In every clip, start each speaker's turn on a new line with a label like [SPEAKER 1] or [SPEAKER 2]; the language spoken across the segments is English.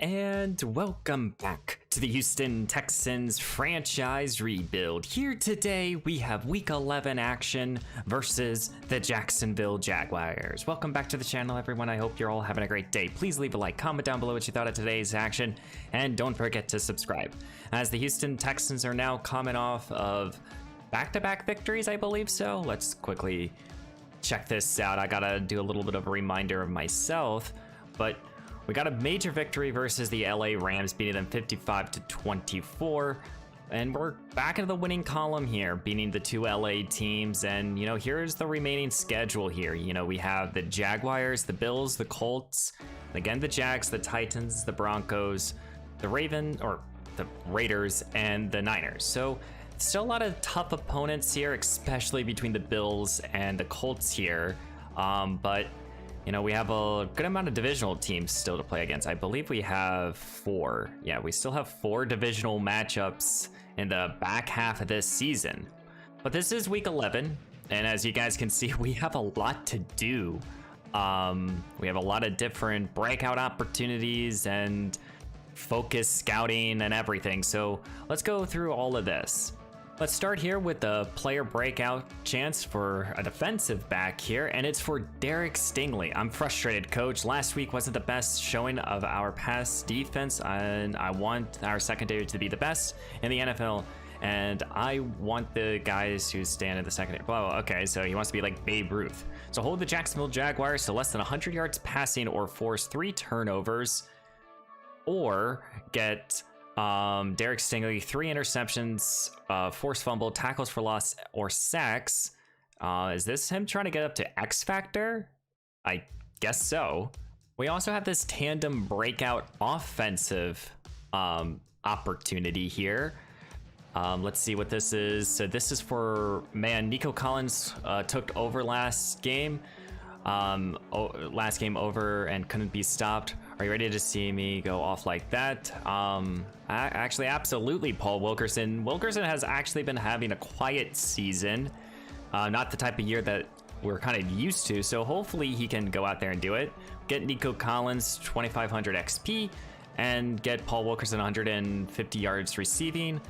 [SPEAKER 1] and welcome back to the Houston Texans franchise rebuild. Here today we have week 11 action versus the Jacksonville Jaguars. Welcome back to the channel, everyone. I hope you're all having a great day. Please leave a like, comment down below what you thought of today's action, and don't forget to subscribe, as the Houston Texans are now coming off of back-to-back victories, I believe so. Let's quickly check this out. I gotta do a little bit of a reminder of myself, but we got a major victory versus the LA Rams, beating them 55-24. And we're back into the winning column here, beating the two LA teams. And, here's the remaining schedule here. We have the Jaguars, the Bills, the Colts, again, the Jags, the Titans, the Broncos, the Raiders, and the Niners. So still a lot of tough opponents here, especially between the Bills and the Colts here. But we have a good amount of divisional teams still to play against. I believe we have 4. Yeah, we still have 4 divisional matchups in the back half of this season. But this is week 11, and as you guys can see, we have a lot to do. We have a lot of different breakout opportunities and focus scouting and everything. So let's go through all of this. Let's start here with the player breakout chance for a defensive back here, and it's for Derek Stingley. I'm frustrated, coach. Last week wasn't the best showing of our pass defense, and I want our secondary to be the best in the NFL, and I want the guys who stand in the secondary. Well, okay, so he wants to be like Babe Ruth. So hold the Jacksonville Jaguars to less than 100 yards passing or force 3 turnovers, or get Derek Stingley 3 interceptions, forced fumble, tackles for loss, or sacks. Is this him trying to get up to X Factor? I guess so. We also have this tandem breakout offensive opportunity here. Let's see what this is. So this is for, Nico Collins took over last game. Last game over and couldn't be stopped. Are you ready to see me go off like that? Actually, absolutely, Paul Wilkerson. Wilkerson has actually been having a quiet season. Not the type of year that we're kind of used to, so hopefully he can go out there and do it. Get Nico Collins 2,500 XP, and get Paul Wilkerson 150 yards receiving,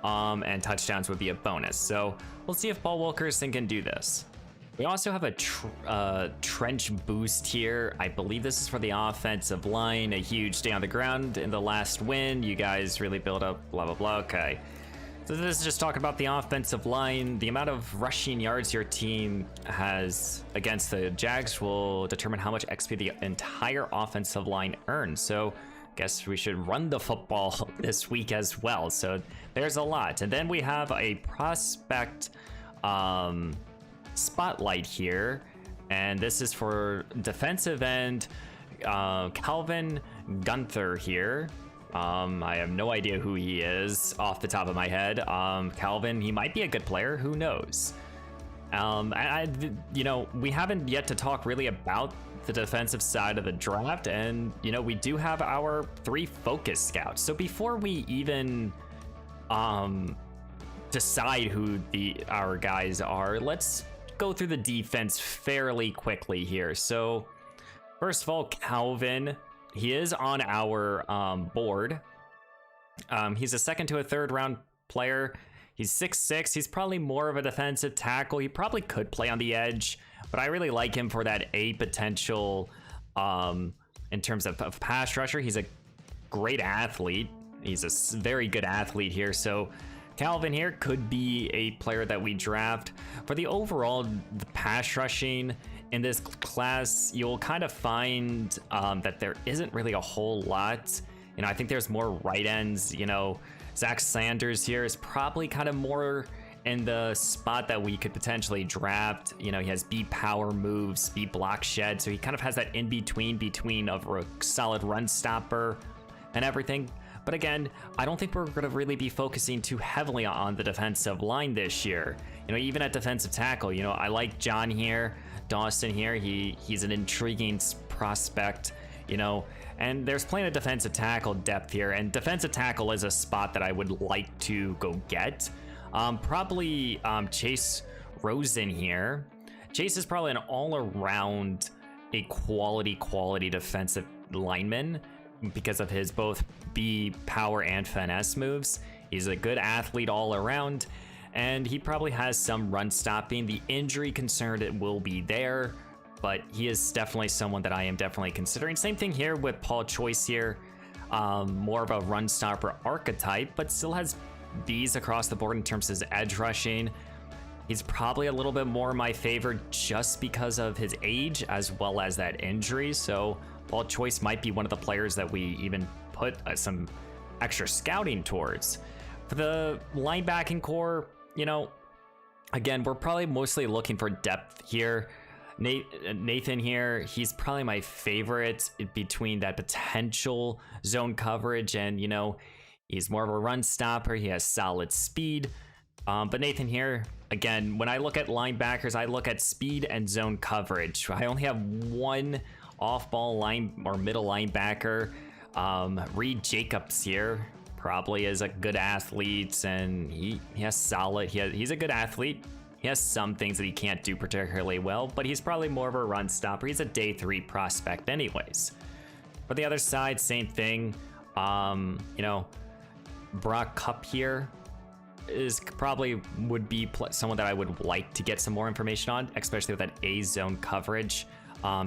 [SPEAKER 1] and touchdowns would be a bonus. So we'll see if Paul Wilkerson can do this. We also have a trench boost here. I believe this is for the offensive line. A huge day on the ground in the last win. You guys really build up, blah, blah, blah. Okay. So this is just talking about the offensive line. The amount of rushing yards your team has against the Jags will determine how much XP the entire offensive line earns. So I guess we should run the football this week as well. So there's a lot. And then we have a prospect spotlight here, and this is for defensive end Calvin Gunther here. I have no idea who he is off the top of my head. Calvin, he might be a good player, who knows. We haven't yet to talk really about the defensive side of the draft, and we do have our 3 focus scouts. So before we even decide who our guys are, let's go through the defense fairly quickly here. So first of all, Calvin, he is on our board. He's a second to a third round player. He's 6'6". He's probably more of a defensive tackle. He probably could play on the edge, but I really like him for that A potential in terms of pass rusher. He's a great athlete. He's a very good athlete here. So Calvin here could be a player that we draft. For the overall pass rushing in this class, you'll kind of find that there isn't really a whole lot. I think there's more right ends. Zach Sanders here is probably kind of more in the spot that we could potentially draft. He has beat power moves, beat block shed, so he kind of has that in between of a solid run stopper and everything. But again, I don't think we're going to really be focusing too heavily on the defensive line this year. Even at defensive tackle, I like John here, Dawson here. He's an intriguing prospect, and there's plenty of defensive tackle depth here. And defensive tackle is a spot that I would like to go get. Probably Chase Rosen here. Chase is probably an all-around a quality defensive lineman. because of his both B power and finesse moves. He's a good athlete all around, and he probably has some run stopping. The injury concern it will be there, but he is definitely someone that I am definitely considering. Same thing here with Paul Choice here. More of a run stopper archetype, but still has B's across the board in terms of his edge rushing. He's probably a little bit more my favorite just because of his age as well as that injury. So Paul Choice might be one of the players that we even put some extra scouting towards. For the linebacking core, you know, again, we're probably mostly looking for depth here. Nathan here, he's probably my favorite between that potential zone coverage and, you know, he's more of a run stopper. He has solid speed. But Nathan here, again, when I look at linebackers, I look at speed and zone coverage. I only have one off-ball line or middle linebacker. Reed Jacobs here probably is a good athlete, and he has solid. He's a good athlete. He has some things that he can't do particularly well, but he's probably more of a run stopper. He's a day 3 prospect anyways. For the other side, same thing. You know, Brock Cup here is probably would be someone that I would like to get some more information on, especially with that A zone coverage.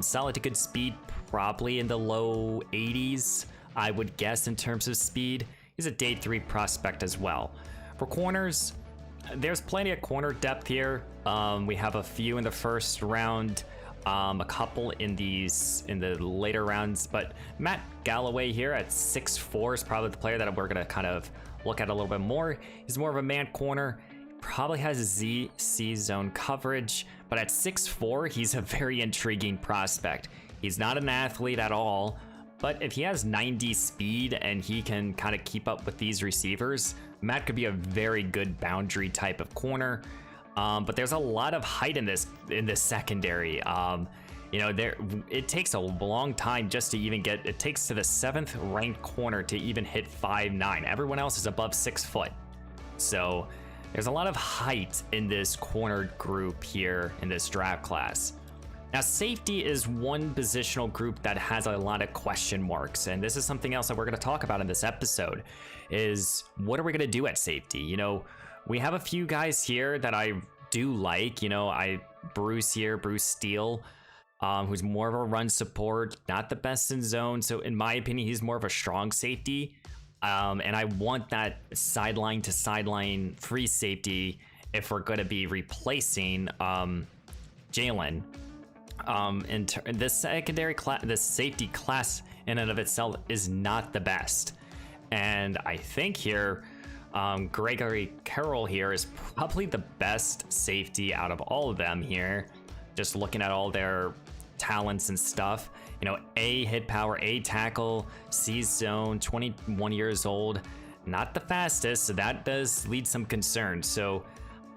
[SPEAKER 1] Solid to good speed, probably in the low 80s, I would guess, in terms of speed. He's a day 3 prospect as well. For corners, there's plenty of corner depth here. We have a few in the first round, a couple in the later rounds, but Matt Galloway here at 6'4" is probably the player that we're gonna kind of look at a little bit more. He's more of a man corner, probably has ZC zone coverage, but at 6'4", he's a very intriguing prospect. He's not an athlete at all, but if he has 90 speed and he can kind of keep up with these receivers, Matt could be a very good boundary type of corner. But there's a lot of height in this secondary. You know, it takes a long time just to even get. It takes to the 7th ranked corner to even hit 5'9". Everyone else is above 6 foot. So there's a lot of height in this corner group here in this draft class. Now, safety is one positional group that has a lot of question marks, and this is something else that we're going to talk about in this episode, is what are we going to do at safety? You know, we have a few guys here that I do like. You know, Bruce Steele, who's more of a run support, not the best in zone. So in my opinion, he's more of a strong safety. And I want that sideline to sideline free safety if we're going to be replacing Jalen. In this secondary class, this safety class in and of itself is not the best. And I think here, Gregory Carroll here is probably the best safety out of all of them here. Just looking at all their talents and stuff, you know, A hit power, A tackle, C zone, 21 years old, not the fastest, so that does lead some concern. So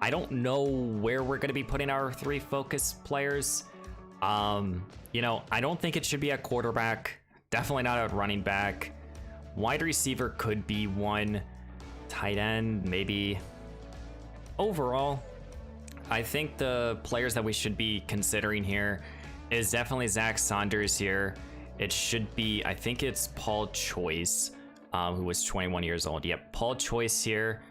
[SPEAKER 1] I don't know where we're going to be putting our 3 focus players. You know, I don't think it should be at quarterback, definitely not at running back. Wide receiver could be one, tight end maybe. Overall, I think the players that we should be considering here is definitely Zach Saunders here. It should be, I think it's Paul Choice, who was 21 years old. Yep, Paul Choice here,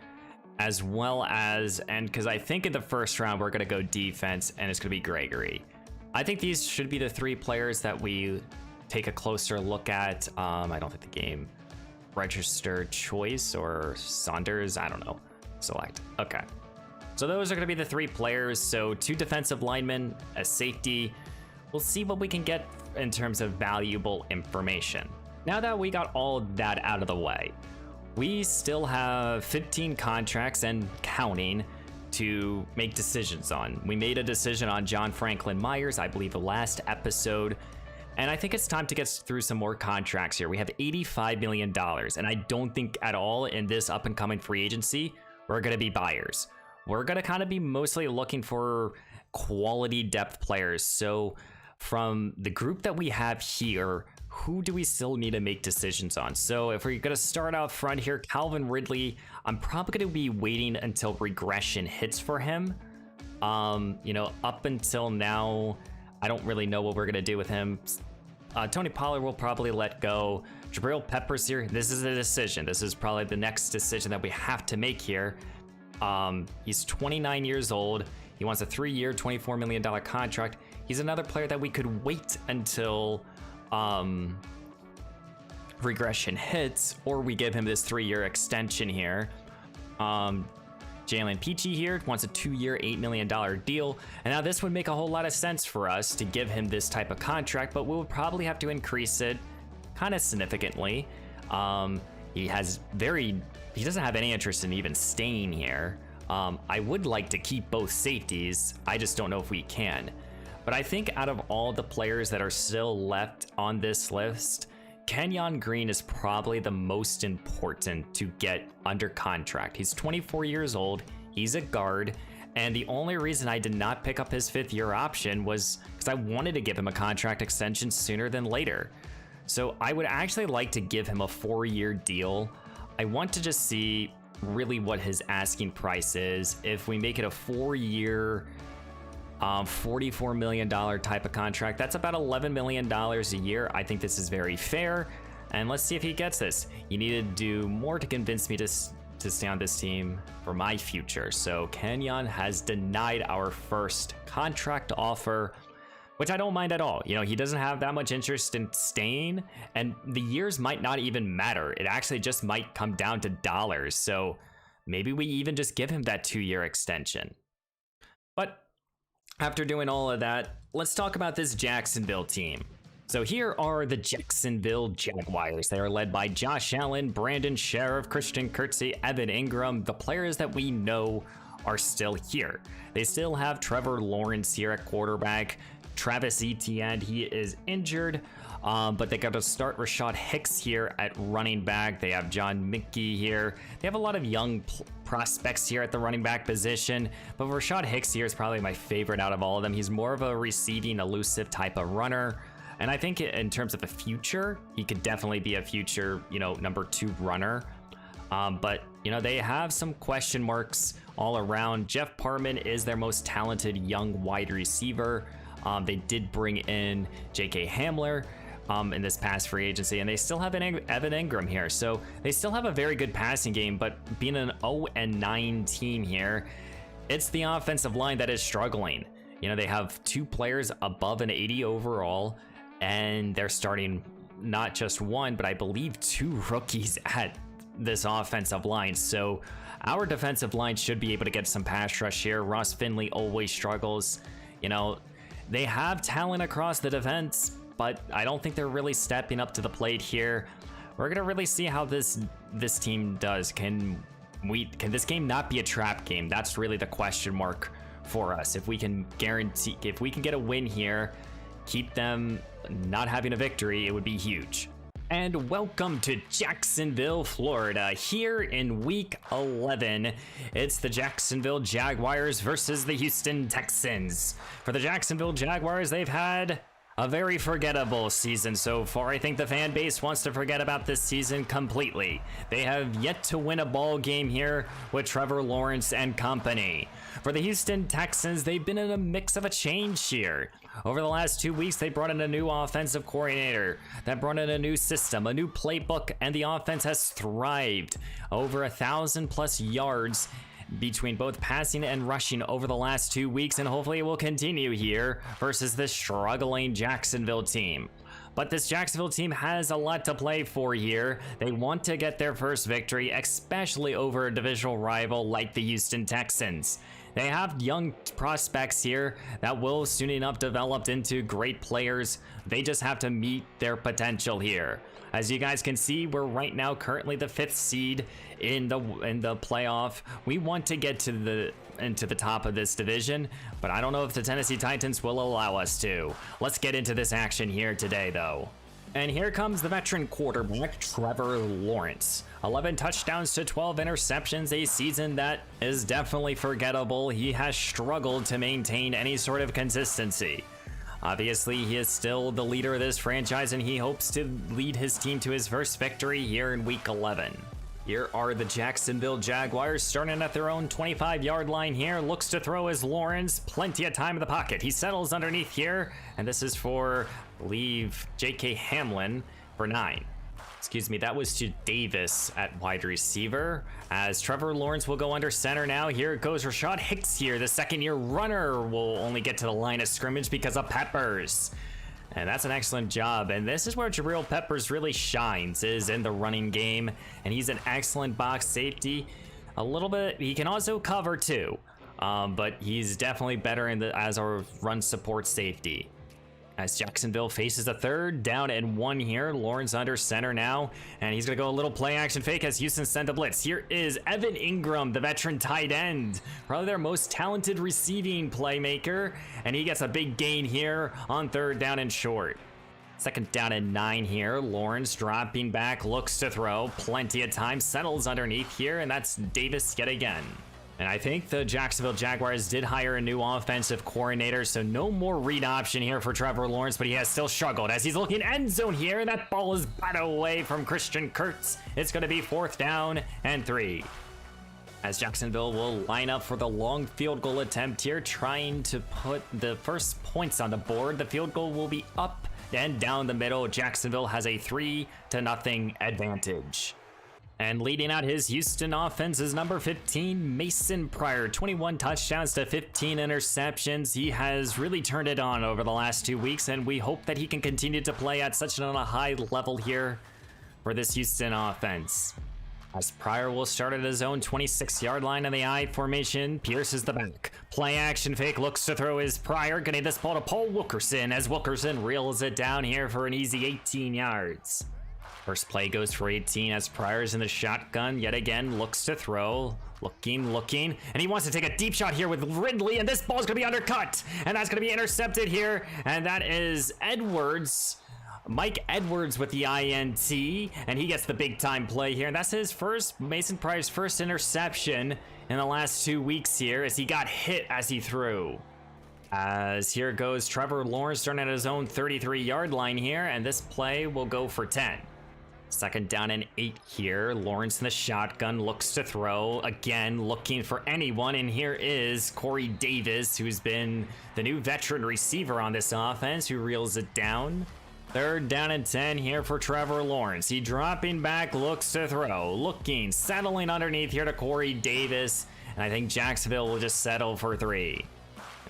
[SPEAKER 1] as well as, and because I think in the first round we're going to go defense, and it's going to be Gregory. I think these should be the 3 players that we take a closer look at. I don't think the game registered Choice or Saunders. I don't know. Select. Okay. So those are going to be the 3 players. So 2 defensive linemen, a safety. We'll see what we can get in terms of valuable information. Now that we got all that out of the way, we still have 15 contracts and counting to make decisions on. We made a decision on John Franklin Myers, I believe, the last episode, and I think it's time to get through some more contracts here. We have $85 million, and I don't think at all in this up and coming free agency we're going to be buyers. We're going to kind of be mostly looking for quality depth players. So from the group that we have here, who do we still need to make decisions on? So if we're going to start out front here, Calvin Ridley, I'm probably going to be waiting until regression hits for him. You know, up until now, I don't really know what we're going to do with him. Tony Pollard will probably let go. Jabril Peppers here. This is a decision. This is probably the next decision that we have to make here. He's 29 years old. He wants a 3-year, $24 million contract. He's another player that we could wait until regression hits, or we give him this 3-year extension here. Jalen Peachy here wants a 2-year, $8 million deal. And now this would make a whole lot of sense for us to give him this type of contract, but we would probably have to increase it kind of significantly. He doesn't have any interest in even staying here. I would like to keep both safeties. I just don't know if we can. But I think out of all the players that are still left on this list, Kenyon Green is probably the most important to get under contract. He's 24 years old, he's a guard, and the only reason I did not pick up his 5th-year option was because I wanted to give him a contract extension sooner than later. So I would actually like to give him a 4-year deal. I want to just see really what his asking price is. If we make it a 4-year, $44 million type of contract, that's about $11 million a year. I think this is very fair, and let's see if he gets this. You need to do more to convince me to stay on this team for my future. So Kenyon has denied our first contract offer, which I don't mind at all. You know, he doesn't have that much interest in staying, and the years might not even matter. It actually just might come down to dollars. So maybe we even just give him that 2-year extension. But after doing all of that, let's talk about this Jacksonville team. So here are the Jacksonville Jaguars. They are led by Josh Allen, Brandon Sheriff, Christian Kirksey, Evan Ingram. The players that we know are still here. They still have Trevor Lawrence here at quarterback. Travis Etienne, he is injured, but they got to start Rashad Hicks here at running back. They have John Mickey here. They have a lot of young prospects here at the running back position, but Rashad Hicks here is probably my favorite out of all of them. He's more of a receiving, elusive type of runner, and I think in terms of the future, he could definitely be a future, number 2 runner. But they have some question marks all around. Jeff Parman is their most talented young wide receiver. They did bring in J.K. Hamler in this past free agency, and they still have Evan Ingram here. So they still have a very good passing game, but being an 0-9 team here, it's the offensive line that is struggling. They have 2 players above an 80 overall, and they're starting not just 1, but I believe 2 rookies at this offensive line. So our defensive line should be able to get some pass rush here. Ross Finley always struggles. They have talent across the defense, but I don't think they're really stepping up to the plate here. We're gonna really see how this team does. Can this game not be a trap game? That's really the question mark for us. If we can get a win here, keep them not having a victory, it would be huge. And welcome to Jacksonville, Florida. Here in week 11, it's the Jacksonville Jaguars versus the Houston Texans. For the Jacksonville Jaguars, they've had a very forgettable season so far. I think the fan base wants to forget about this season completely. They have yet to win a ball game here with Trevor Lawrence and company. For the Houston Texans, they've been in a mix of a change here. Over the last 2 weeks, they brought in a new offensive coordinator that brought in a new system, a new playbook, and the offense has thrived. Over 1,000+ yards between both passing and rushing over the last 2 weeks, and hopefully it will continue here versus this struggling Jacksonville team. But this Jacksonville team has a lot to play for here. They want to get their first victory, especially over a divisional rival like the Houston Texans. They have young prospects here that will soon enough develop into great players. They just have to meet their potential here. As you guys can see, we're right now currently the 5th seed in the playoff. We want to get to into the top of this division, but I don't know if the Tennessee Titans will allow us to. Let's get into this action here today, though. And here comes the veteran quarterback, Trevor Lawrence. 11 touchdowns to 12 interceptions, a season that is definitely forgettable. He has struggled to maintain any sort of consistency. Obviously, he is still the leader of this franchise, and he hopes to lead his team to his first victory here in Week 11. Here are the Jacksonville Jaguars starting at their own 25-yard line here. Looks to throw as Lawrence. Plenty of time in the pocket. He settles underneath here, and this is for leave J.K. Hamlin for 9. Excuse me, that was to Davis at wide receiver. As Trevor Lawrence will go under center now. Here it goes Rashad Hicks here. The second-year runner will only get to the line of scrimmage because of Peppers. And that's an excellent job. And this is where Jabril Peppers really shines, is in the running game. And he's an excellent box safety. A little bit, he can also cover too. But he's definitely better as our run support safety. As Jacksonville faces a 3rd down and 1 here. Lawrence under center now. And he's going to go a little play action fake as Houston send a blitz. Here is Evan Ingram, the veteran tight end. Probably their most talented receiving playmaker. And he gets a big gain here on 3rd down and short. 2nd down and 9 here. Lawrence dropping back, looks to throw. Plenty of time, settles underneath here. And that's Davis yet again. And I think the Jacksonville Jaguars did hire a new offensive coordinator, so no more read option here for Trevor Lawrence, but he has still struggled as he's looking end zone here. That ball is batted away from Christian Kurtz. It's going to be 4th down and 3. As Jacksonville will line up for the long field goal attempt here, trying to put the first points on the board. The field goal will be up and down the middle. Jacksonville has a 3-0 advantage. And leading out his Houston offense is number 15, Mason Pryor. 21 touchdowns to 15 interceptions. He has really turned it on over the last 2 weeks, and we hope that he can continue to play at such a high level here for this Houston offense. As Pryor will start at his own 26-yard line in the I formation. Pierce is the back. Play action fake, looks to throw his Pryor. Getting this ball to Paul Wilkerson as Wilkerson reels it down here for an easy 18 yards. First play goes for 18 as Pryor's in the shotgun yet again, looks to throw, looking, and he wants to take a deep shot here with Ridley, and this ball's gonna be undercut, and that's gonna be intercepted here, and that is Edwards, Mike Edwards with the INT, and he gets the big time play here, and that's his first, Mason Pryor's first interception in the last 2 weeks here as he got hit as he threw. As here goes Trevor Lawrence starting at his own 33-yard line here, and this play will go for 10. 2nd down and 8 here. Lawrence in the shotgun, looks to throw. Again, looking for anyone. And here is Corey Davis, who's been the new veteran receiver on this offense, who reels it down. 3rd down and 10 here for Trevor Lawrence. He dropping back, looks to throw. Looking, settling underneath here to Corey Davis. And I think Jacksonville will just settle for 3.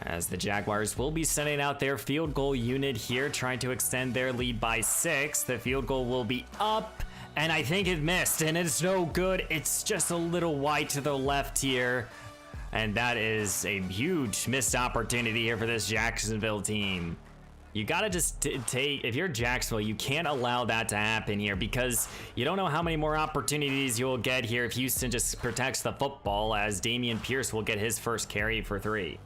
[SPEAKER 1] As the Jaguars will be sending out their field goal unit here, trying to extend their lead by 6. The field goal will be up, and I think it missed, and it's no good. It's just a little wide to the left here, and that is a huge missed opportunity here for this Jacksonville team. You gotta just take, if you're Jacksonville, you can't allow that to happen here because you don't know how many more opportunities you'll get here if Houston just protects the football, as Dameon Pierce will get his first carry for 3.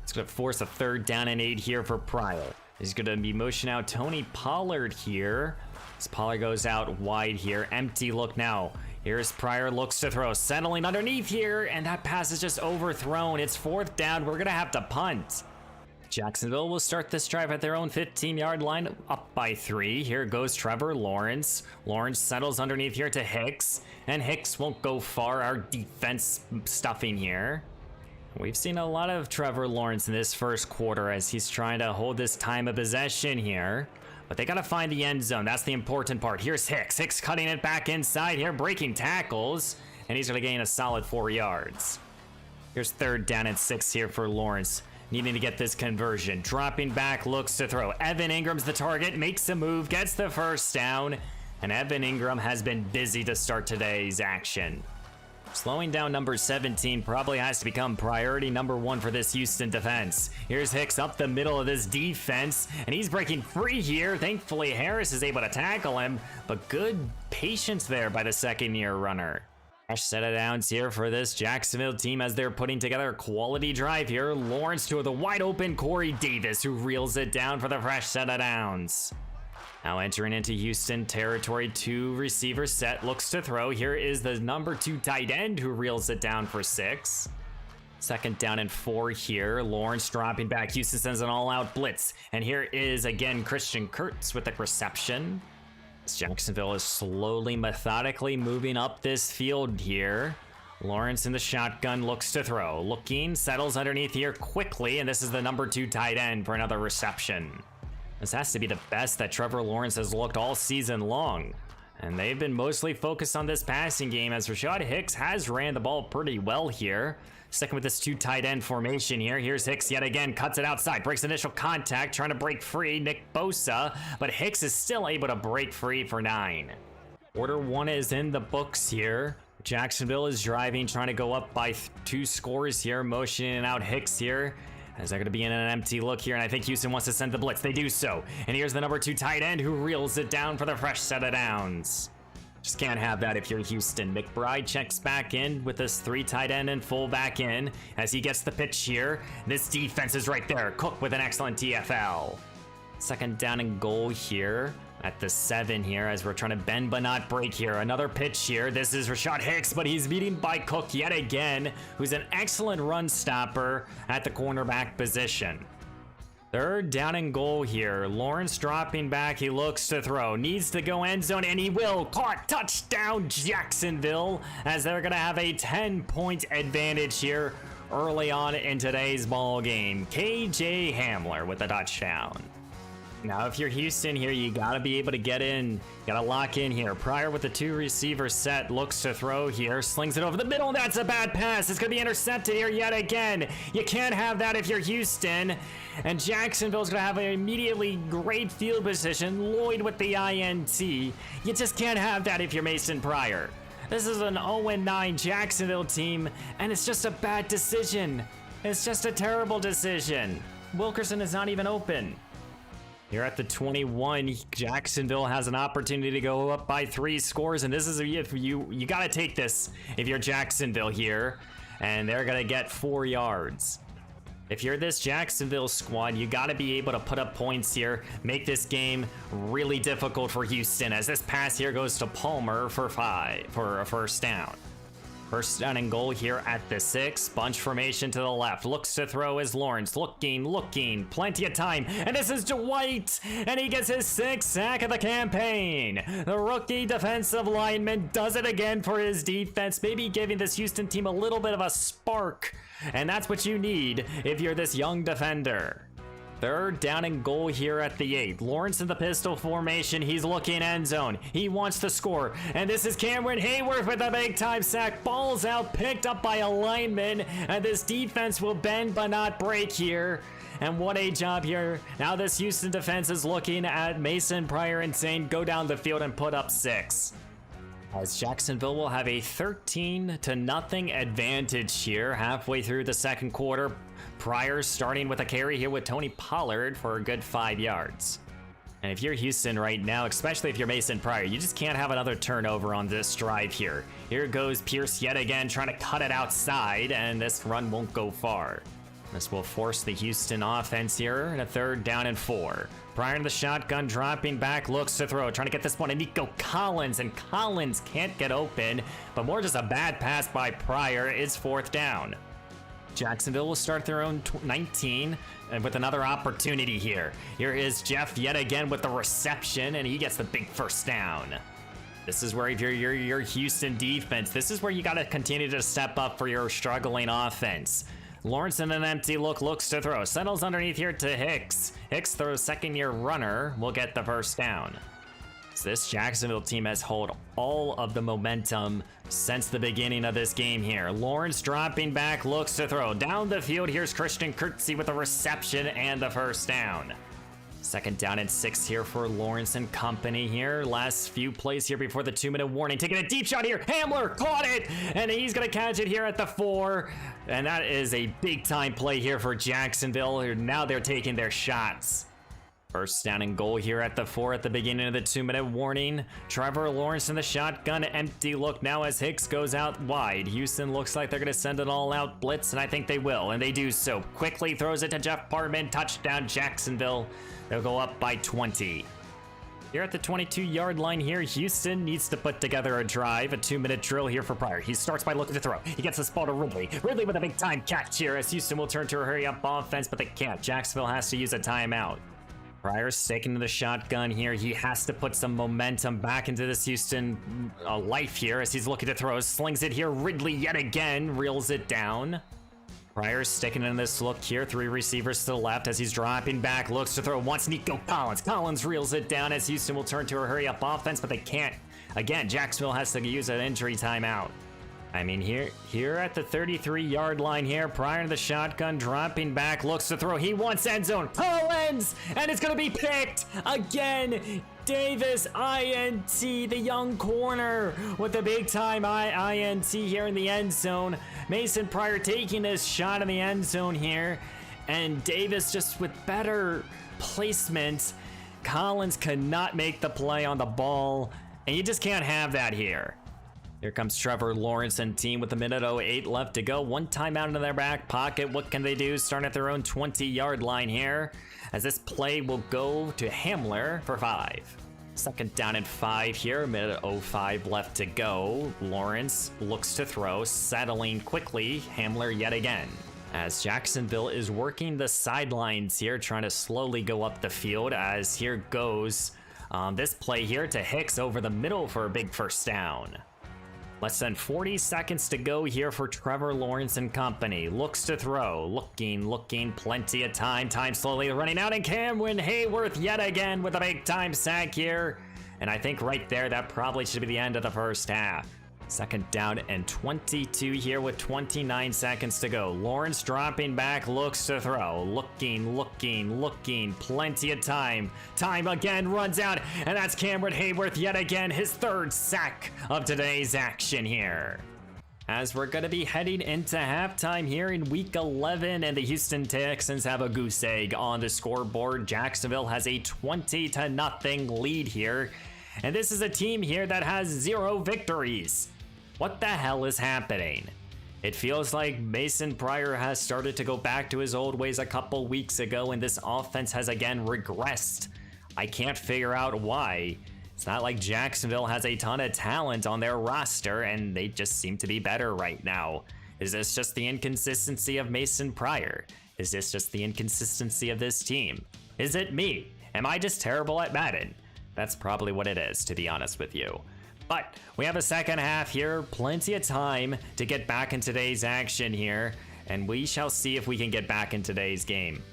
[SPEAKER 1] It's going to force a 3rd down and 8 here for Pryor. He's going to be motion out Tony Pollard here. As Pollard goes out wide here. Empty look now. Here's Pryor, looks to throw. Settling underneath here, and that pass is just overthrown. It's 4th down. We're going to have to punt. Jacksonville will start this drive at their own 15-yard line, up by 3. Here goes Trevor Lawrence. Lawrence settles underneath here to Hicks, and Hicks won't go far. Our defense stuffing here. We've seen a lot of Trevor Lawrence in this first quarter as he's trying to hold this time of possession here. But they got to find the end zone. That's the important part. Here's Hicks. Hicks cutting it back inside here, breaking tackles. And he's going to gain a solid 4 yards. Here's 3rd down and 6 here for Lawrence. Needing to get this conversion. Dropping back, looks to throw. Evan Ingram's the target, makes a move, gets the 1st down. And Evan Ingram has been busy to start today's action. Slowing down number 17 probably has to become priority number 1 for this Houston defense. Here's Hicks up the middle of this defense, and he's breaking free here. Thankfully, Harris is able to tackle him, but good patience there by the 2nd-year runner. Fresh set of downs here for this Jacksonville team as they're putting together a quality drive here. Lawrence to the wide open Corey Davis, who reels it down for the fresh set of downs. Now entering into Houston territory, 2 receiver set, looks to throw. Here is the number 2 tight end who reels it down for 6. 2nd down and 4 here. Lawrence dropping back. Houston sends an all-out blitz. And here is again Christian Kurtz with the reception. Jacksonville is slowly, methodically moving up this field here. Lawrence in the shotgun, looks to throw. Looking, settles underneath here quickly, and this is the number 2 tight end for another reception. This has to be the best that Trevor Lawrence has looked all season long. And they've been mostly focused on this passing game as Rashad Hicks has ran the ball pretty well here. Sticking with this 2 tight end formation here. Here's Hicks yet again, cuts it outside, breaks initial contact, trying to break free Nick Bosa, but Hicks is still able to break free for 9. Quarter 1 is in the books here. Jacksonville is driving, trying to go up by 2 scores here, motioning out Hicks here. As they're going to be in an empty look here, and I think Houston wants to send the blitz. They do so. And here's the number 2 tight end who reels it down for the fresh set of downs. Just can't have that if you're Houston. McBride checks back in with this 3 tight end and full back in as he gets the pitch here. This defense is right there. Cook with an excellent TFL. Second down and goal here at the 7 here as we're trying to bend but not break here. Another pitch here. This is Rashad Hicks, but he's beaten by Cook yet again, who's an excellent run stopper at the cornerback position. Third down and goal here. Lawrence dropping back. He looks to throw. Needs to go end zone, and he will. Caught. Touchdown, Jacksonville, as they're going to have a 10-point advantage here early on in today's ball game. KJ Hamler with the touchdown. Now, if you're Houston here, you got to be able to get in. You got to lock in here. Pryor with the 2 receiver set looks to throw here. Slings it over the middle. That's a bad pass. It's going to be intercepted here yet again. You can't have that if you're Houston. And Jacksonville's going to have an immediately great field position. Lloyd with the INT. You just can't have that if you're Mason Pryor. This is an 0-9 Jacksonville team, and it's just a bad decision. It's just a terrible decision. Wilkerson is not even open. Here at the 21, Jacksonville has an opportunity to go up by 3 scores, and this is if you got to take this if you're Jacksonville here, and they're gonna get 4 yards. If you're this Jacksonville squad, you got to be able to put up points here, make this game really difficult for Houston, as this pass here goes to Palmer for 5 for a first down. First down and goal here at the 6. Bunch formation to the left. Looks to throw is Lawrence. Looking. Plenty of time. And this is Dwight. And he gets his 6th sack of the campaign. The rookie defensive lineman does it again for his defense. Maybe giving this Houston team a little bit of a spark. And that's what you need if you're this young defender. Third down and goal here at the 8. Lawrence in the pistol formation. He's looking end zone. He wants to score. And this is Cameron Hayworth with a big time sack. Ball's out, picked up by a lineman. And this defense will bend but not break here. And what a job here. Now this Houston defense is looking at Mason Pryor and saying, go down the field and put up 6. As Jacksonville will have a 13-0 advantage here halfway through the second quarter. Pryor starting with a carry here with Tony Pollard for a good 5 yards. And if you're Houston right now, especially if you're Mason Pryor, you just can't have another turnover on this drive here. Here goes Pierce yet again, trying to cut it outside, and this run won't go far. This will force the Houston offense here in a 3rd down and 4. Pryor in the shotgun, dropping back, looks to throw, trying to get this one to Nico Collins, and Collins can't get open, but more just a bad pass by Pryor. Is 4th down. Jacksonville will start their own 19 and with another opportunity here. Here is Jeff yet again with the reception, and he gets the big first down. This is where if you're your Houston defense, this is where you got to continue to step up for your struggling offense. Lawrence in an empty look, looks to throw, settles underneath here to Hicks. Hicks throws, 2nd-year runner will get the first down. So this Jacksonville team has held all of the momentum since the beginning of this game here. Lawrence dropping back, looks to throw. Down the field, here's Christian Kirksey with a reception and the first down. 2nd down and 6 here for Lawrence and company here. Last few plays here before the 2-minute warning. Taking a deep shot here. Hamler caught it, and he's going to catch it here at the 4. And that is a big-time play here for Jacksonville. Now they're taking their shots. First down and goal here at the 4 at the beginning of the 2-minute warning. Trevor Lawrence in the shotgun, empty look now as Hicks goes out wide. Houston looks like they're going to send an all-out blitz, and I think they will, and they do so. Quickly throws it to Jeff Partman. Touchdown, Jacksonville. They'll go up by 20. Here at the 22-yard line here, Houston needs to put together a drive, a 2-minute drill here for Pryor. He starts by looking to throw. He gets this ball to Ridley. Ridley with a big-time catch here as Houston will turn to a hurry-up offense, but they can't. Jacksonville has to use a timeout. Pryor's sticking to the shotgun here. He has to put some momentum back into this Houston life here as he's looking to throw. Slings it here. Ridley yet again reels it down. Pryor sticking in this look here. 3 receivers to the left as he's dropping back. Looks to throw once. Nico Collins. Collins reels it down as Houston will turn to a hurry-up offense, but they can't. Again, Jacksonville has to use an injury timeout. I mean, here at the 33-yard line here, Pryor to the shotgun, dropping back, looks to throw. He wants end zone. Collins! And it's going to be picked again. Davis, INT, the young corner with the big-time INT here in the end zone. Mason Pryor taking this shot in the end zone here. And Davis just with better placement. Collins could not make the play on the ball. And you just can't have that here. Here comes Trevor Lawrence and team with a minute 08 left to go. One timeout into their back pocket. What can they do? Starting at their own 20-yard line here. As this play will go to Hamler for 5. Second down and 5 here. Minute 05 left to go. Lawrence looks to throw, settling quickly. Hamler yet again. As Jacksonville is working the sidelines here, trying to slowly go up the field. As here goes this play here to Hicks over the middle for a big first down. Less than 40 seconds to go here for Trevor Lawrence and company. Looks to throw. Looking. Plenty of time. Time slowly running out. And Cameron Hayworth yet again with a big-time sack here. And I think right there, that probably should be the end of the first half. Second down and 22 here with 29 seconds to go. Lawrence dropping back, looks to throw. Looking. Plenty of time. Time again runs out, and that's Cameron Hayworth yet again, his 3rd sack of today's action here. As we're going to be heading into halftime here in week 11, and the Houston Texans have a goose egg on the scoreboard. Jacksonville has a 20-0 lead here. And this is a team here that has 0 victories. What the hell is happening? It feels like Mason Pryor has started to go back to his old ways a couple weeks ago, and this offense has again regressed. I can't figure out why. It's not like Jacksonville has a ton of talent on their roster, and they just seem to be better right now. Is this just the inconsistency of Mason Pryor? Is this just the inconsistency of this team? Is it me? Am I just terrible at Madden? That's probably what it is, to be honest with you. But we have a second half here, plenty of time to get back in today's action here, and we shall see if we can get back in today's game.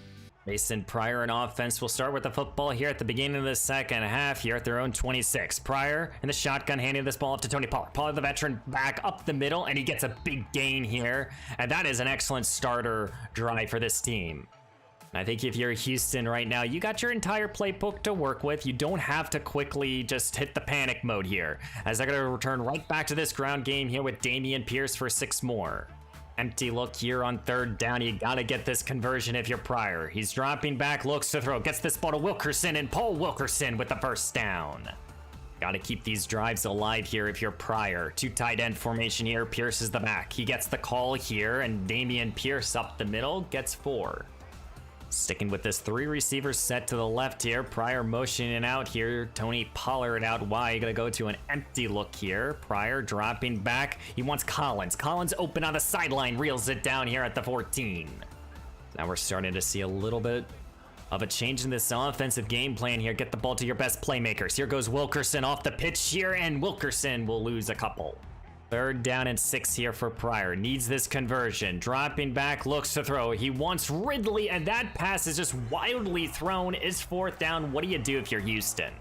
[SPEAKER 1] Mason Pryor and offense will start with the football here at the beginning of the second half here at their own 26. Pryor in the shotgun handing this ball off to Tony Pollard. Pollard, the veteran, back up the middle, and he gets a big gain here. And that is an excellent starter drive for this team. I think if you're Houston right now, you got your entire playbook to work with. You don't have to quickly just hit the panic mode here, as they're going to return right back to this ground game here with Dameon Pierce for 6 more. Empty look here on 3rd down. You got to get this conversion if you're Pryor. He's dropping back, looks to throw, gets this ball to Wilkerson, and Paul Wilkerson with the first down. Got to keep these drives alive here if you're Pryor. 2 tight end formation here. Pierce is the back. He gets the call here, and Dameon Pierce up the middle gets 4. Sticking with this 3 receivers set to the left here. Pryor motioning out here. Tony Pollard out wide. Gonna go to an empty look here. Pryor dropping back. He wants Collins. Collins open on the sideline. Reels it down here at the 14. Now we're starting to see a little bit of a change in this offensive game plan here. Get the ball to your best playmakers. Here goes Wilkerson off the pitch here, and Wilkerson will lose a couple. 3rd down and 6 here for Pryor. Needs this conversion. Dropping back, looks to throw. He wants Ridley, and that pass is just wildly thrown. Is 4th down. What do you do if you're Houston?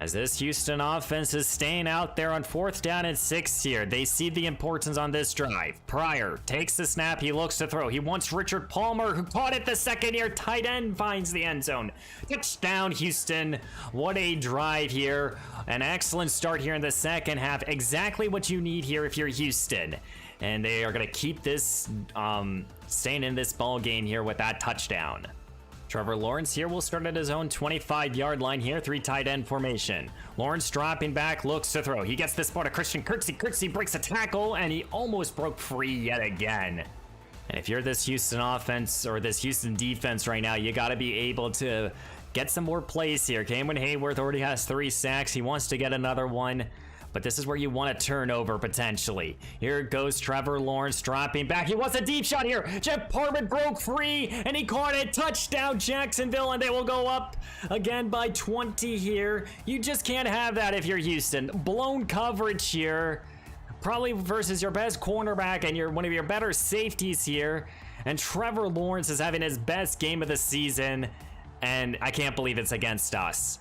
[SPEAKER 1] As this Houston offense is staying out there on 4th down and 6 here. They see the importance on this drive. Pryor takes the snap. He looks to throw. He wants Richard Palmer, who caught it the second year. Tight end finds the end zone. Touchdown, Houston. What a drive here. An excellent start here in the second half. Exactly what you need here if you're Houston. And they are going to keep this staying in this ball game here with that touchdown. Trevor Lawrence here will start at his own 25-yard line here, 3 tight end formation. Lawrence dropping back, looks to throw. He gets this ball to Christian Kirksey. Kirksey breaks a tackle, and he almost broke free yet again. And if you're this Houston offense or this Houston defense right now, you got to be able to get some more plays here. Cameron Hayworth already has 3 sacks. He wants to get another one. But this is where you want to turn over potentially. Here goes Trevor Lawrence dropping back. He wants a deep shot here. Jeff Parman broke free, and he caught it. Touchdown, Jacksonville, and they will go up again by 20 here. You just can't have that if you're Houston. Blown coverage here, probably versus your best cornerback and one of your better safeties here. And Trevor Lawrence is having his best game of the season, and I can't believe it's against us.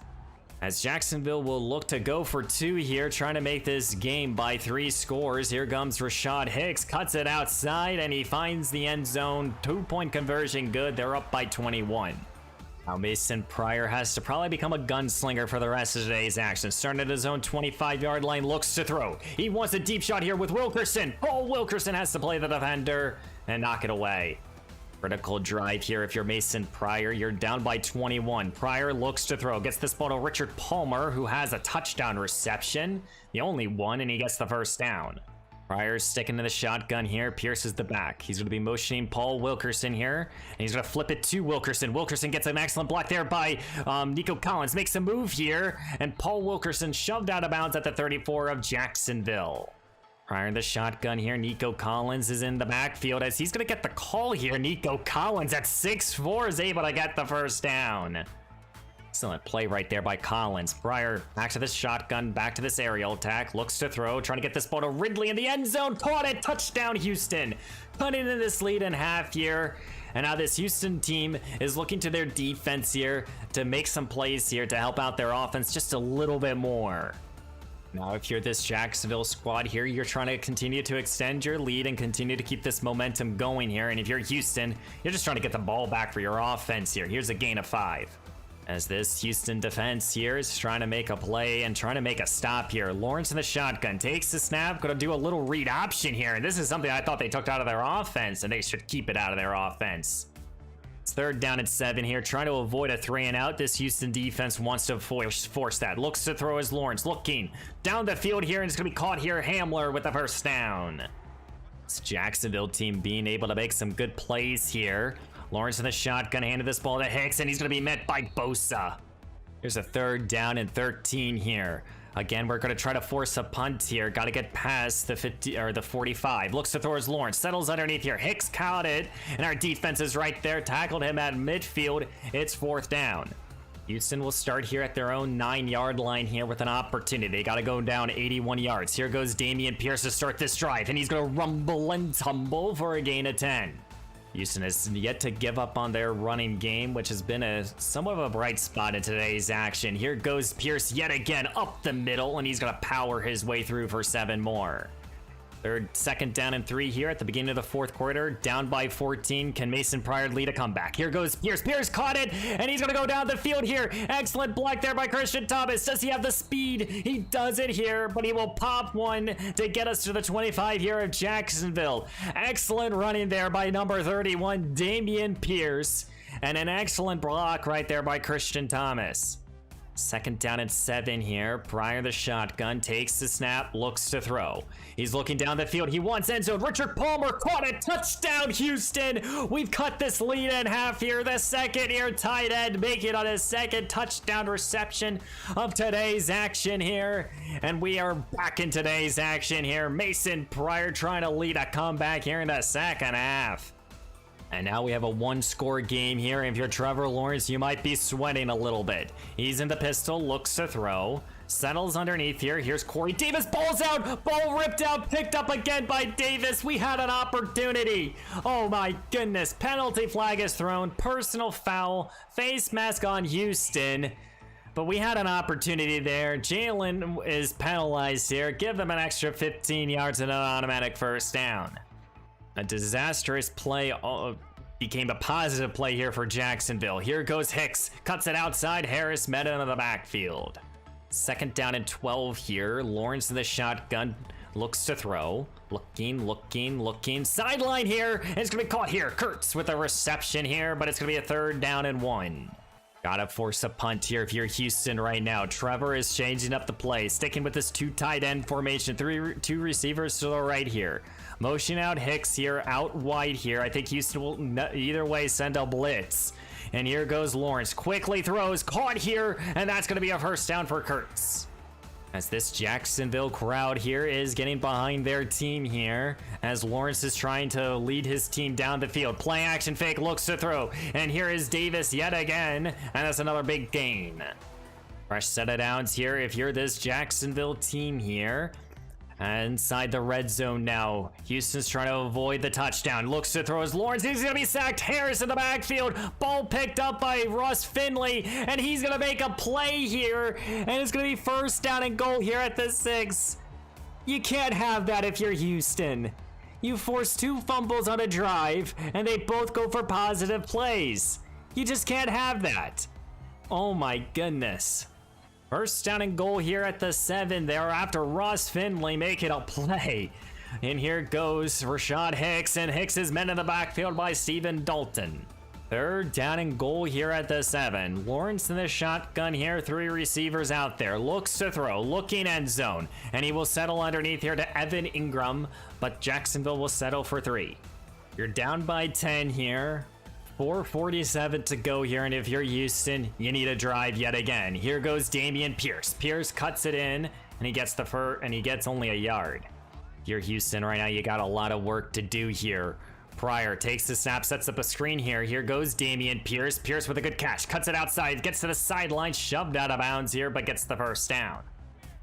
[SPEAKER 1] As Jacksonville will look to go for 2 here, trying to make this game by 3 scores. Here comes Rashad Hicks, cuts it outside, and he finds the end zone. 2-point conversion good. They're up by 21. Now Mason Pryor has to probably become a gunslinger for the rest of today's action. Starting at his own 25-yard line, looks to throw. He wants a deep shot here with Wilkerson. Oh, Wilkerson has to play the defender and knock it away. Critical drive here if you're Mason Pryor. You're down by 21. Pryor looks to throw. Gets this ball to Richard Palmer, who has a touchdown reception. The only one, and he gets the first down. Pryor's sticking to the shotgun here. Pierces the back. He's going to be motioning Paul Wilkerson here. And he's going to flip it to Wilkerson. Wilkerson gets an excellent block there by Nico Collins. Makes a move here. And Paul Wilkerson shoved out of bounds at the 34 of Jacksonville. Pryor in the shotgun here. Nico Collins is in the backfield as he's going to get the call here. Nico Collins at 6'4" is able to get the first down. Excellent play right there by Collins. Pryor back to this shotgun, back to this aerial attack. Looks to throw, trying to get this ball to Ridley in the end zone. Caught it. Touchdown, Houston. Cutting into this lead in half here. And now this Houston team is looking to their defense here to make some plays here to help out their offense just a little bit more. Now, if you're this Jacksonville squad here, you're trying to continue to extend your lead and continue to keep this momentum going here. And if you're Houston, you're just trying to get the ball back for your offense here. Here's a gain of 5. As this Houston defense here is trying to make a play and trying to make a stop here. Lawrence in the shotgun takes the snap, going to do a little read option here. And this is something I thought they took out of their offense, and they should keep it out of their offense. It's 3rd down and 7 here, trying to avoid a 3 and out. This Houston defense wants to force that. Looks to throw as Lawrence, looking down the field here, and it's going to be caught here. Hamler with the first down. This Jacksonville team being able to make some good plays here. Lawrence in the shotgun, handed this ball to Hicks, and he's going to be met by Bosa. Here's a 3rd down and 13 here. Again, we're going to try to force a punt here. Got to get past the 50 or the 45. Looks to throw as Lawrence. Settles underneath here. Hicks caught it, and our defense is right there. Tackled him at midfield. It's 4th down. Houston will start here at their own 9-yard line here with an opportunity. They got to go down 81 yards. Here goes Dameon Pierce to start this drive, and he's going to rumble and tumble for a gain of 10. Houston has yet to give up on their running game, which has been somewhat of a bright spot in today's action. Here goes Pierce yet again up the middle, and he's going to power his way through for 7 more. 2nd down and 3 here at the beginning of the 4th quarter. Down by 14. Can Mason Pryor lead a comeback? Here goes Pierce. Pierce caught it, and he's going to go down the field here. Excellent block there by Christian Thomas. Does he have the speed? He does it here, but he will pop one to get us to the 25 here of Jacksonville. Excellent running there by number 31, Dameon Pierce, and an excellent block right there by Christian Thomas. 2nd down and 7 here. Pryor the shotgun takes the snap, looks to throw. He's looking down the field. He wants end zone. Richard Palmer caught it. Touchdown, Houston. We've cut this lead in half here. The 2nd-year tight end making it on his 2nd touchdown reception of today's action here. And we are back in today's action here. Mason Pryor trying to lead a comeback here in the 2nd half. And now we have a 1-score game here. If you're Trevor Lawrence, you might be sweating a little bit. He's in the pistol, looks to throw, settles underneath here. Here's Corey Davis, ball's out, ball ripped out, picked up again by Davis. We had an opportunity. Oh my goodness, penalty flag is thrown, personal foul, face mask on Houston. But we had an opportunity there. Jalen is penalized here. Give them an extra 15 yards and an automatic first down. A disastrous play became a positive play here for Jacksonville. Here goes Hicks. Cuts it outside. Harris met it into the backfield. 2nd down and 12 here. Lawrence in the shotgun. Looks to throw. Looking. Sideline here. And it's going to be caught here. Kurtz with a reception here, but it's going to be a 3rd down and 1. Gotta force a punt here if you're Houston right now. Trevor is changing up the play, sticking with this 2 tight end formation. 2 receivers to the right here. Motion out Hicks here, out wide here. I think Houston will either way send a blitz. And here goes Lawrence. Quickly throws, caught here, and that's going to be a first down for Kurtz. As this Jacksonville crowd here is getting behind their team here, as Lawrence is trying to lead his team down the field. Play action fake, looks to throw, and here is Davis yet again, and that's another big gain. Fresh set of downs here if you're this Jacksonville team here. Inside the red zone now. Houston's trying to avoid the touchdown. Looks to throw his Lawrence. He's going to be sacked. Harris in the backfield. Ball picked up by Russ Finley. And he's going to make a play here. And it's going to be first down and goal here at the 6. You can't have that if you're Houston. You force 2 fumbles on a drive. And they both go for positive plays. You just can't have that. Oh my goodness. First down and goal here at the 7 there after Ross Finley making a play. And here goes Rashad Hicks, and Hicks is met in the backfield by Steven Dalton. Third down and goal here at the 7. Lawrence in the shotgun here, 3 receivers out there. Looks to throw, looking end zone. And he will settle underneath here to Evan Ingram, but Jacksonville will settle for 3. You're down by 10 here. 4:47 to go here, and if you're Houston, you need a drive yet again. Here goes Dameon Pierce. Pierce cuts it in, and he gets and he gets only a yard. If you're Houston right now, you got a lot of work to do here. Pryor takes the snap, sets up a screen here. Here goes Dameon Pierce. Pierce with a good catch, cuts it outside, gets to the sideline, shoved out of bounds here, but gets the first down.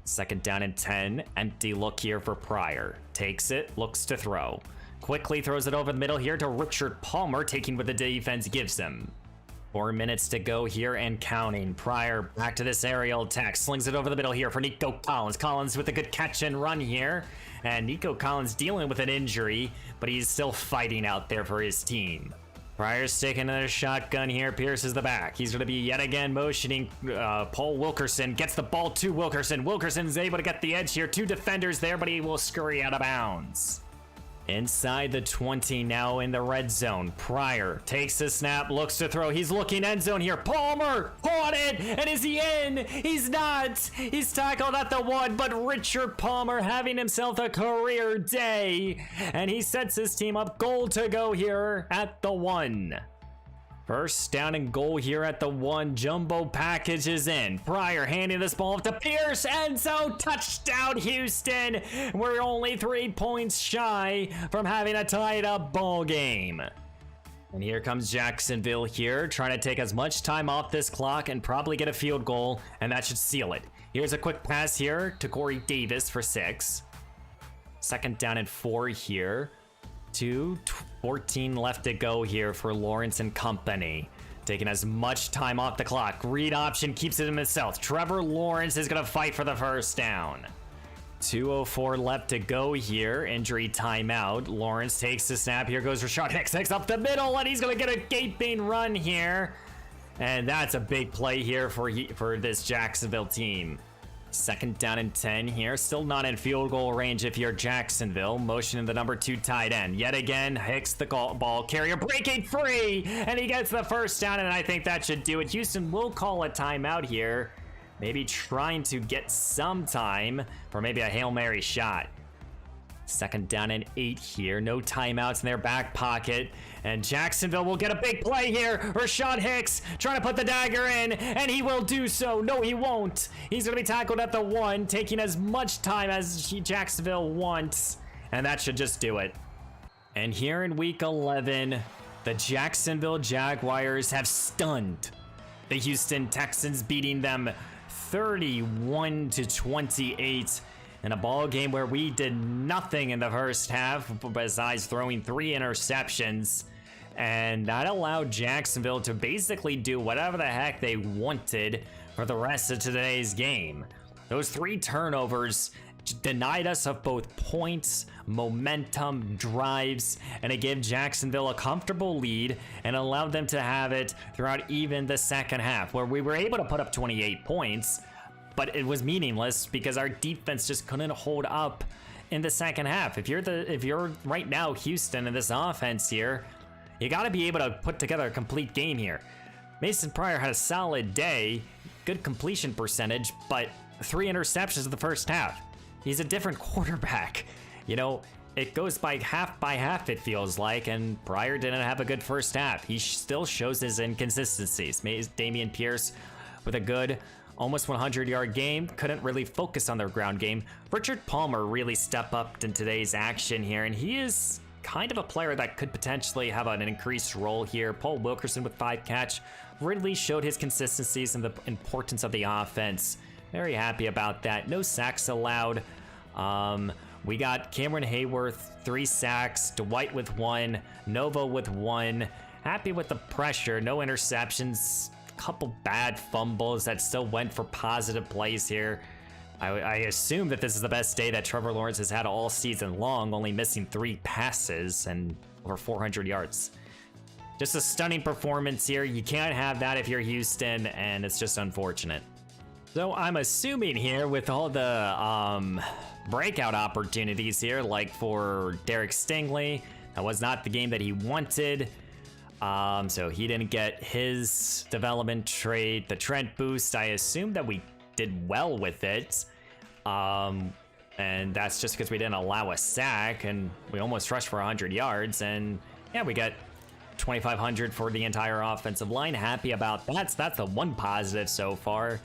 [SPEAKER 1] Second down and 10. Empty look here for Pryor. Takes it, looks to throw. Quickly throws it over the middle here to Richard Palmer, taking what the defense gives him. 4 minutes to go here and counting. Pryor back to this aerial attack. Slings it over the middle here for Nico Collins. Collins with a good catch and run here. And Nico Collins dealing with an injury, but he's still fighting out there for his team. Pryor's taking another shotgun here. Pierce is the back. He's going to be yet again motioning Paul Wilkerson. Gets the ball to Wilkerson. Wilkerson's able to get the edge here. 2 defenders there, but he will scurry out of bounds. Inside the 20 now in the red zone. Pryor takes the snap, looks to throw. He's looking end zone here. Palmer caught it, and is he in? He's not. He's tackled at the 1, but Richard Palmer having himself a career day, and he sets his team up. Goal to go here at the 1. First down and goal here at the 1. Jumbo package is in. Pryor handing this ball off to Pierce. End zone touchdown, Houston. We're only 3 points shy from having a tied up ball game. And here comes Jacksonville here, trying to take as much time off this clock and probably get a field goal, and that should seal it. Here's a quick pass here to Corey Davis for 6. Second down and 4 here. 2:14 left to go here for Lawrence and company. Taking as much time off the clock. Read option keeps it in himself. Trevor Lawrence is going to fight for the first down. 2:04 left to go here. Injury timeout. Lawrence takes the snap. Here goes Rashad Hicks. Hicks up the middle, and he's going to get a gaping run here. And that's a big play here for this Jacksonville team. Second down and 10 here. Still not in field goal range if you're Jacksonville. Motioning the number 2 tight end. Yet again, Hicks the ball carrier breaking free. And he gets the first down, and I think that should do it. Houston will call a timeout here. Maybe trying to get some time for maybe a Hail Mary shot. Second down and 8 here. No timeouts in their back pocket. And Jacksonville will get a big play here. Rashad Hicks trying to put the dagger in, and he will do so. No, he won't. He's going to be tackled at the 1, taking as much time as Jacksonville wants. And that should just do it. And here in week 11, the Jacksonville Jaguars have stunned the Houston Texans, beating them 31-28. In a ball game where we did nothing in the first half besides throwing 3 interceptions, and that allowed Jacksonville to basically do whatever the heck they wanted for the rest of today's game. Those 3 turnovers denied us of both points, momentum, drives, and it gave Jacksonville a comfortable lead and allowed them to have it throughout even the second half, where we were able to put up 28 points. But it was meaningless because our defense just couldn't hold up in the second half. If you're right now Houston in this offense here, you got to be able to put together a complete game here. Mason Pryor had a solid day, good completion percentage, but 3 interceptions in the first half. He's a different quarterback. You know, it goes by half, it feels like, and Pryor didn't have a good first half. He still shows his inconsistencies. Dameon Pierce with a good almost 100-yard game. Couldn't really focus on their ground game. Richard Palmer really stepped up in today's action here, and he is kind of a player that could potentially have an increased role here. Paul Wilkerson with 5 catch really showed his consistencies and the importance of the offense. Very happy about that. No sacks allowed. We got Cameron Hayworth, 3 sacks, Dwight with 1, Nova with 1. Happy with the pressure, no interceptions, couple bad fumbles that still went for positive plays here. I assume that this is the best day that Trevor Lawrence has had all season long, only missing 3 passes and over 400 yards. Just a stunning performance here. You can't have that if you're Houston, and it's just unfortunate. So I'm assuming here with all the breakout opportunities here, like for Derek Stingley, that was not the game that he wanted. So he didn't get his development trade. The Trent boost, I assume that we did well with it. And that's just because we didn't allow a sack, and we almost rushed for 100 yards. And yeah, we got 2,500 for the entire offensive line. Happy about that. That's the one positive so far.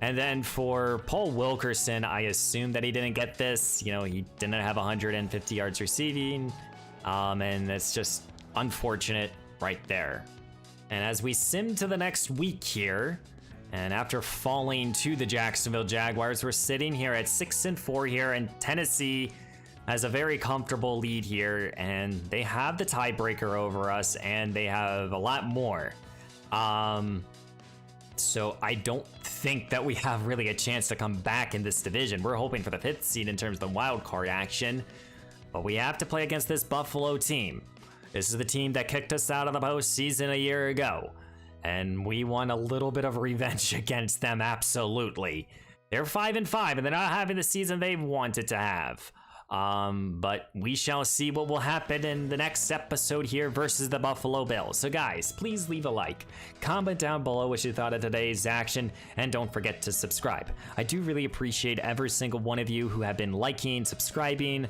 [SPEAKER 1] And then for Paul Wilkerson, I assume that he didn't get this. You know, he didn't have 150 yards receiving. And it's just unfortunate right there. And as we sim to the next week here, and after falling to the Jacksonville Jaguars, we're sitting here at 6-4 here, and Tennessee has a very comfortable lead here, and they have the tiebreaker over us, and they have a lot more. So I don't think that we have really a chance to come back in this division. We're hoping for the 5th seed in terms of the wild card action, but we have to play against this Buffalo team. This is the team that kicked us out of the postseason a year ago, and we want a little bit of revenge against them, absolutely. They're 5-5, and they're not having the season they've wanted to have. But we shall see what will happen in the next episode here versus the Buffalo Bills. So guys, please leave a like, comment down below what you thought of today's action, and don't forget to subscribe. I do really appreciate every single one of you who have been liking, subscribing,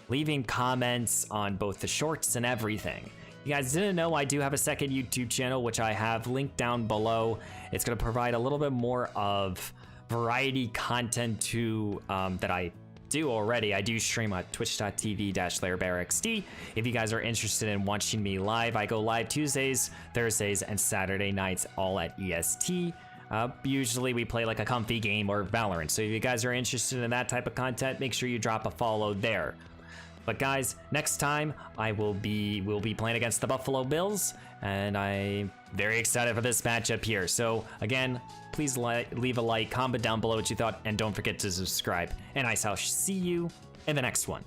[SPEAKER 1] leaving comments on both the shorts and everything. You guys didn't know I do have a second YouTube channel, which I have linked down below. It's going to provide a little bit more of variety content to that I do already. I do stream at twitch.tv/LayerBearXD. If you guys are interested in watching me live, I go live Tuesdays, Thursdays, and Saturday nights, all at EST. Usually we play like a comfy game or Valorant. So if you guys are interested in that type of content, make sure you drop a follow there. But guys, next time we'll be playing against the Buffalo Bills, and I'm very excited for this matchup here. So again, please leave a like, comment down below what you thought, and don't forget to subscribe. And I shall see you in the next one.